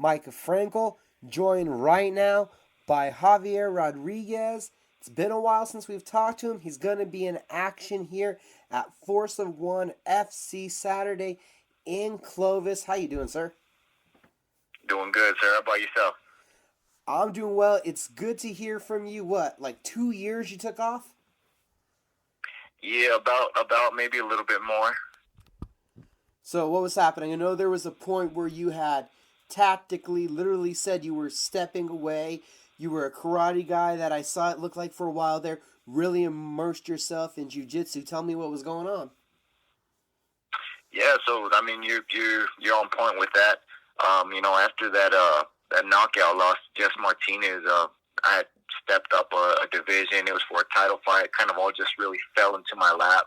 Micah Frankel, joined right now by Javier Rodriguez. It's been a while since we've talked to him. He's going to be in action here at Force of One FC Saturday in Clovis. How you doing, sir? Doing good, sir. How about yourself? I'm doing well. It's good to hear from you. What, like 2 years you took off? Yeah, about maybe a little bit more. So what was happening? I know there was a point where you had tactically literally said you were stepping away. You were a karate guy that I saw it look like for a while there. Really immersed yourself in jiu-jitsu. Tell me what was going on. Yeah, so I mean you're on point with that. After that knockout loss to Jess Martinez, I had stepped up a division. It was for a title fight. It kind of all just really fell into my lap.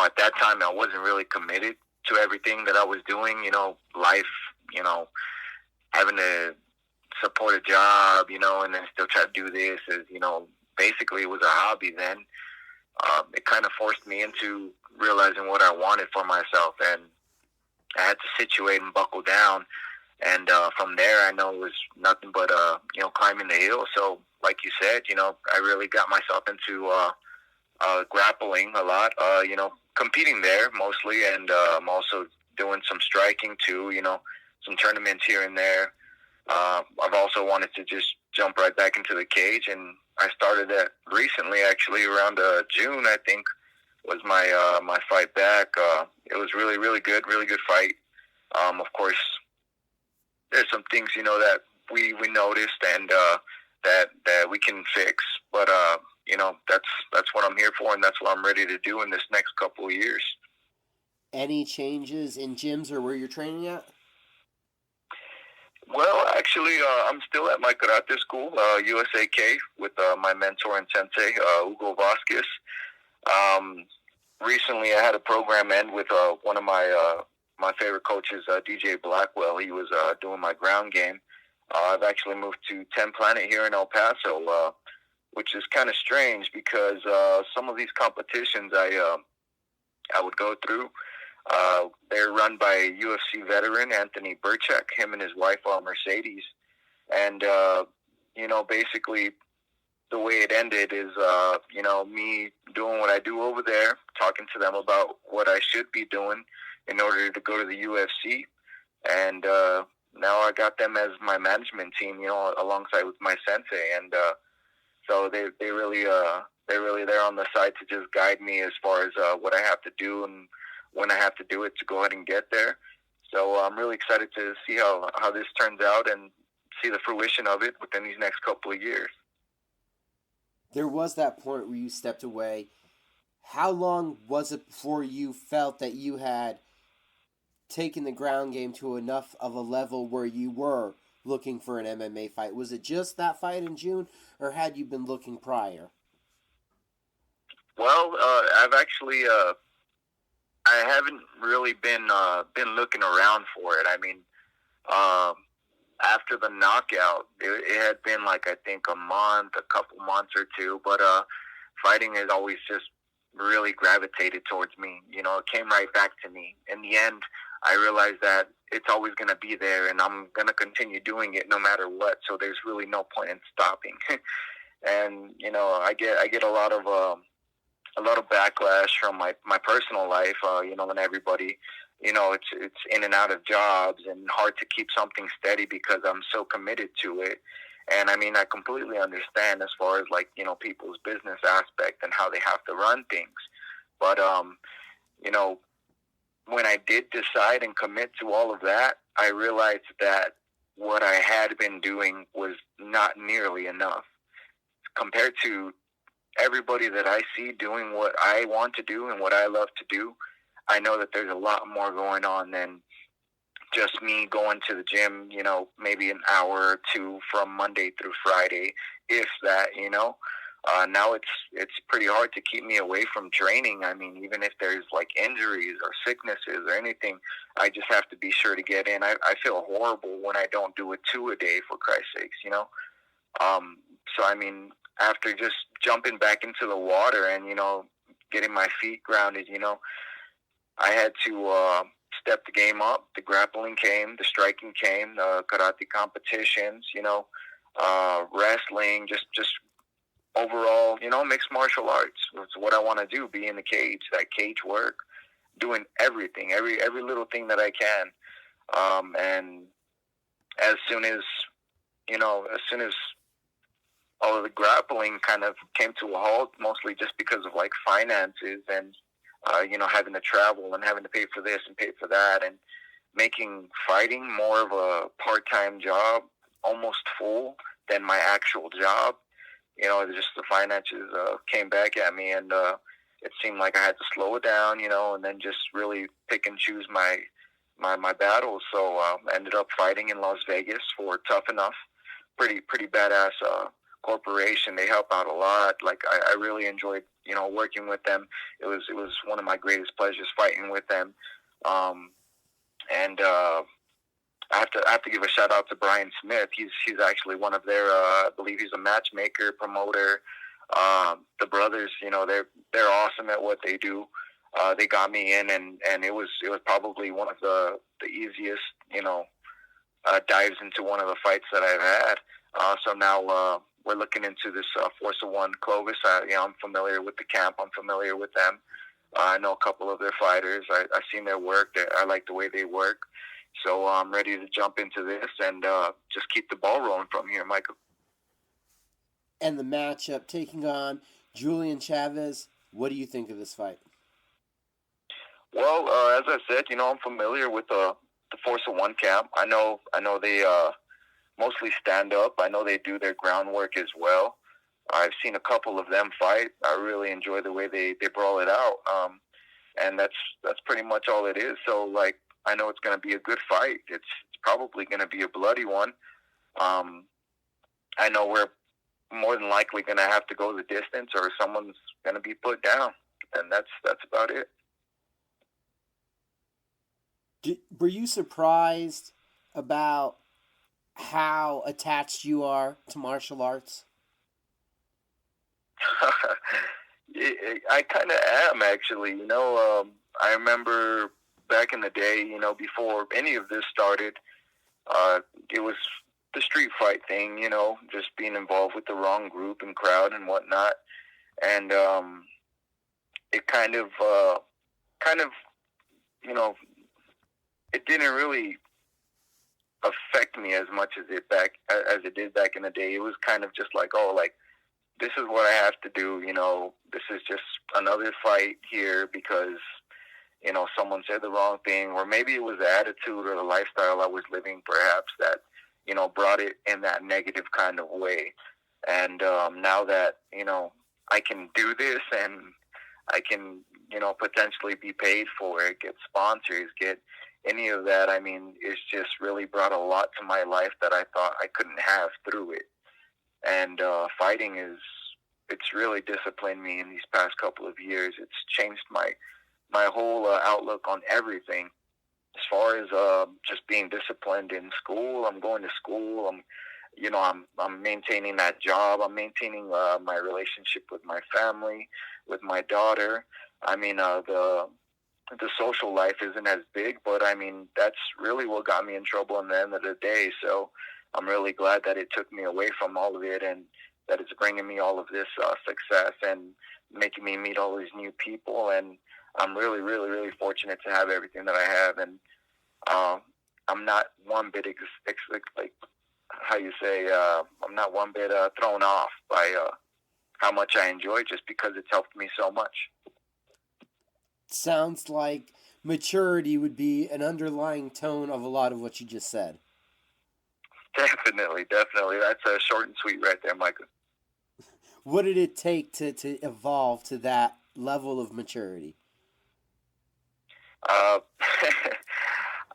At that time I wasn't really committed to everything that I was doing. Life, having to support a job, and then still try to do this as, basically it was a hobby then. It kind of forced me into realizing what I wanted for myself, and I had to situate and buckle down. And from there, I know it was nothing but, climbing the hill. So like you said, I really got myself into grappling a lot, competing there mostly, and I'm also doing some striking too, some tournaments here and there. I've also wanted to just jump right back into the cage, and I started that recently, actually, around June, I think, was my fight back. It was really, really good fight. Of course, there's some things, that we noticed and that we can fix, but that's what I'm here for, and that's what I'm ready to do in this next couple of years. Any changes in gyms or where you're training at? Well, actually, I'm still at my karate school, USAK, with my mentor and sensei, Hugo Vasquez. Recently, I had a program end with one of my favorite coaches, DJ Blackwell. He was doing my ground game. I've actually moved to 10 Planet here in El Paso, which is kind of strange because some of these competitions I would go through, they're run by a UFC veteran, Anthony Burchak. Him and his wife are Mercedes. And, basically the way it ended is, me doing what I do over there, talking to them about what I should be doing in order to go to the UFC. And now I got them as my management team, alongside with my sensei. And so they really they're there on the side to just guide me as far as what I have to do and when I have to do it to go ahead and get there. So I'm really excited to see how this turns out and see the fruition of it within these next couple of years. There was that point where you stepped away. How long was it before you felt that you had taken the ground game to enough of a level where you were looking for an MMA fight? Was it just that fight in June, or had you been looking prior? Well, I've actually I haven't really been looking around for it. I mean, after the knockout, it had been like, I think, a couple months or two, but fighting has always just really gravitated towards me. It came right back to me. In the end, I realized that it's always going to be there, and I'm going to continue doing it no matter what. So there's really no point in stopping. And I get a lot of backlash from my personal life. When everybody, it's in and out of jobs and hard to keep something steady because I'm so committed to it. And I mean, I completely understand as far as people's business aspect and how they have to run things. But when I did decide and commit to all of that, I realized that what I had been doing was not nearly enough compared to everybody that I see doing what I want to do and what I love to do. I know that there's a lot more going on than just me going to the gym, maybe an hour or two from Monday through Friday, if that. Now it's pretty hard to keep me away from training. I mean, even if there's injuries or sicknesses or anything, I just have to be sure to get in. I feel horrible when I don't do a 2 a day, for Christ's sakes, So, I mean, after just jumping back into the water and, getting my feet grounded, I had to stepped the game up. The grappling came, the striking came, the karate competitions, wrestling, just overall, mixed martial arts. It's what I want to do, be in the cage, that cage work, doing everything, every little thing that I can. And as soon as all of the grappling kind of came to a halt, mostly just because of like finances and, having to travel and having to pay for this and pay for that, and making fighting more of a part-time job, almost full, than my actual job. Just the finances came back at me, and it seemed like I had to slow it down, and then just really pick and choose my battles. So I ended up fighting in Las Vegas for Tough Enough. Pretty badass corporation. They help out a lot. Like I really enjoyed, working with them. It was one of my greatest pleasures fighting with them. And I have to give a shout out to Brian Smith. He's actually one of their I believe he's a matchmaker, promoter. The brothers, they're awesome at what they do. They got me in, and it was probably one of the easiest, dives into one of the fights that I've had. So now we're looking into this Force of One Clovis. I'm familiar with the camp. I'm familiar with them. I know a couple of their fighters. I've seen their work. I like the way they work. So I'm ready to jump into this and just keep the ball rolling from here, Michael. And the matchup taking on Julian Chavez. What do you think of this fight? Well, as I said, I'm familiar with the Force of One camp. I know they mostly stand up. I know they do their groundwork as well. I've seen a couple of them fight. I really enjoy the way they brawl it out. And that's pretty much all it is. So, like, I know it's going to be a good fight. It's probably going to be a bloody one. I know we're more than likely going to have to go the distance, or someone's going to be put down. And that's about it. Were you surprised about how attached you are to martial arts? I kind of am, actually. I remember back in the day, before any of this started, it was the street fight thing, just being involved with the wrong group and crowd and whatnot. And it kind of, it didn't really affect me as much as it did back in the day. It was kind of just like, this is what I have to do, this is just another fight here because, someone said the wrong thing, or maybe it was the attitude or the lifestyle I was living perhaps that, brought it in that negative kind of way. And now that, I can do this and I can, potentially be paid for it, get sponsors, get any of that, it's just really brought a lot to my life that I thought I couldn't have through it. And fighting it's really disciplined me in these past couple of years. It's changed my whole outlook on everything. As far as just being disciplined in school, I'm going to school. I'm maintaining that job. I'm maintaining my relationship with my family, with my daughter. The social life isn't as big, but that's really what got me in trouble in the end of the day. So I'm really glad that it took me away from all of it, and that it's bringing me all of this success and making me meet all these new people. And I'm really, really, really fortunate to have everything that I have. And I'm not one bit I'm not one bit thrown off by how much I enjoy it, just because it's helped me so much. Sounds like maturity would be an underlying tone of a lot of what you just said. Definitely. That's short and sweet right there, Michael. What did it take to evolve to that level of maturity? I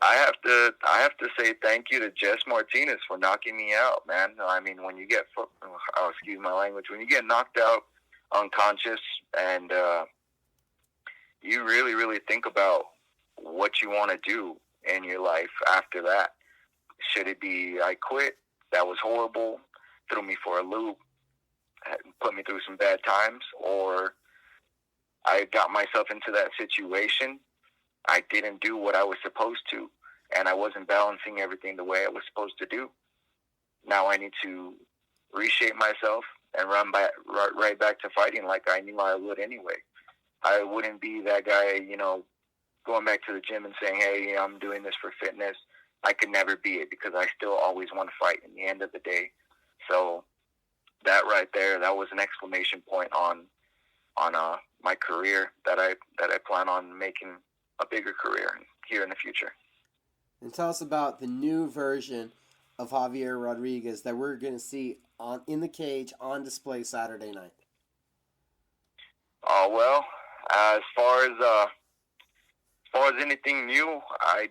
have to say thank you to Jess Martinez for knocking me out, man. When you get excuse my language, when you get knocked out unconscious and you really, really think about what you want to do in your life after that. Should it be I quit? That was horrible. Threw me for a loop. Put me through some bad times. Or I got myself into that situation. I didn't do what I was supposed to, and I wasn't balancing everything the way I was supposed to do. Now I need to reshape myself and run back, right back to fighting like I knew I would anyway. I wouldn't be that guy, going back to the gym and saying, hey, I'm doing this for fitness. I could never be it because I still always want to fight in the end of the day. So that right there, that was an exclamation point on my career that I plan on making a bigger career here in the future. And tell us about the new version of Javier Rodriguez that we're going to see in the cage on display Saturday night. Well, as far as anything new, I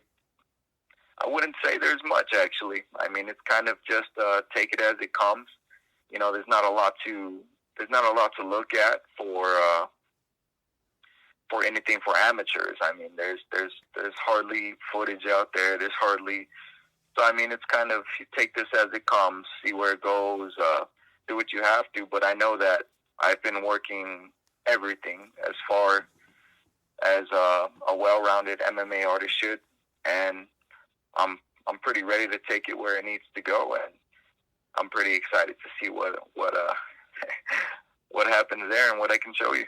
wouldn't say there's much actually. I mean, it's kind of just take it as it comes. There's not a lot to look at for anything for amateurs. I mean, there's hardly footage out there. There's hardly. So I mean, it's kind of, you take this as it comes, see where it goes, do what you have to. But I know that I've been working everything as far as a well-rounded MMA artist should, and I'm pretty ready to take it where it needs to go, and I'm pretty excited to see what what happens there and what I can show you.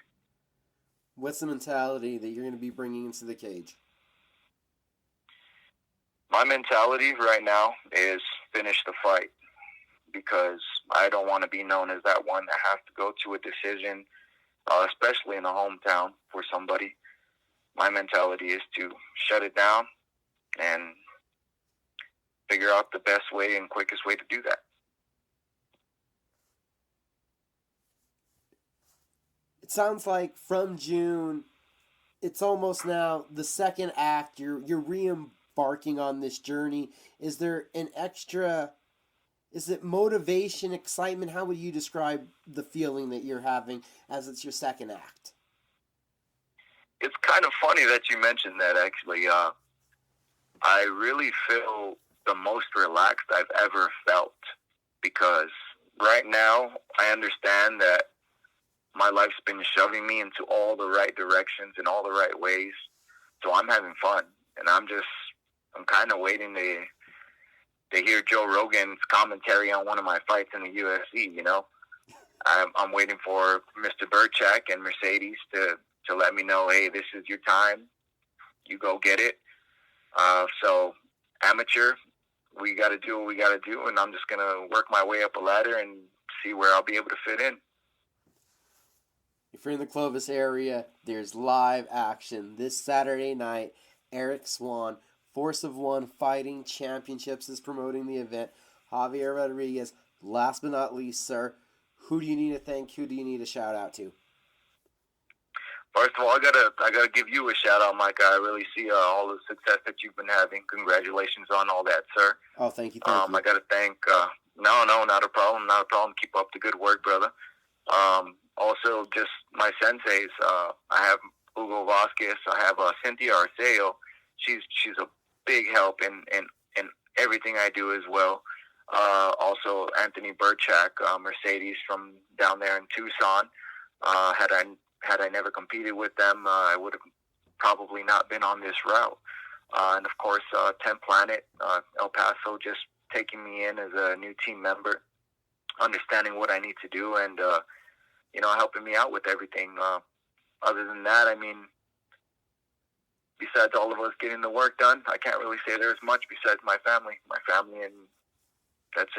What's the mentality that you're going to be bringing into the cage? My mentality right now is finish the fight, because I don't want to be known as that one that has to go to a decision, especially in a hometown for somebody. My mentality is to shut it down and figure out the best way and quickest way to do that. It sounds like from June, it's almost now the second act. You're re-embarking on this journey. Is there an extra? Is it motivation, excitement? How would you describe the feeling that you're having as it's your second act? It's kind of funny that you mentioned that, actually. I really feel the most relaxed I've ever felt, because right now I understand that my life's been shoving me into all the right directions and all the right ways. So I'm having fun, and I'm kind of waiting to hear Joe Rogan's commentary on one of my fights in the UFC, I'm waiting for Mr. Burchak and Mercedes to let me know, hey, this is your time. You go get it. So amateur, we got to do what we got to do, and I'm just going to work my way up a ladder and see where I'll be able to fit in. If you're in the Clovis area, there's live action this Saturday night. Eric Swan, Force of One Fighting Championships, is promoting the event. Javier Rodriguez, last but not least, sir, who do you need to thank? Who do you need to shout out to? First of all, I gotta give you a shout out, Mike. I really see all the success that you've been having. Congratulations on all that, sir. Oh, thank you. I gotta thank. No, not a problem. Not a problem. Keep up the good work, brother. Also, just my senseis. I have Hugo Vasquez. I have Cynthia Arceo. She's a big help in everything I do as well. Also, Anthony Burchak, Mercedes from down there in Tucson. Had I never competed with them, I would have probably not been on this route. And of course, 10 Planet, El Paso, just taking me in as a new team member, understanding what I need to do, and helping me out with everything. Other than that, I mean, besides all of us getting the work done, I can't really say there's much besides my family, and that's it.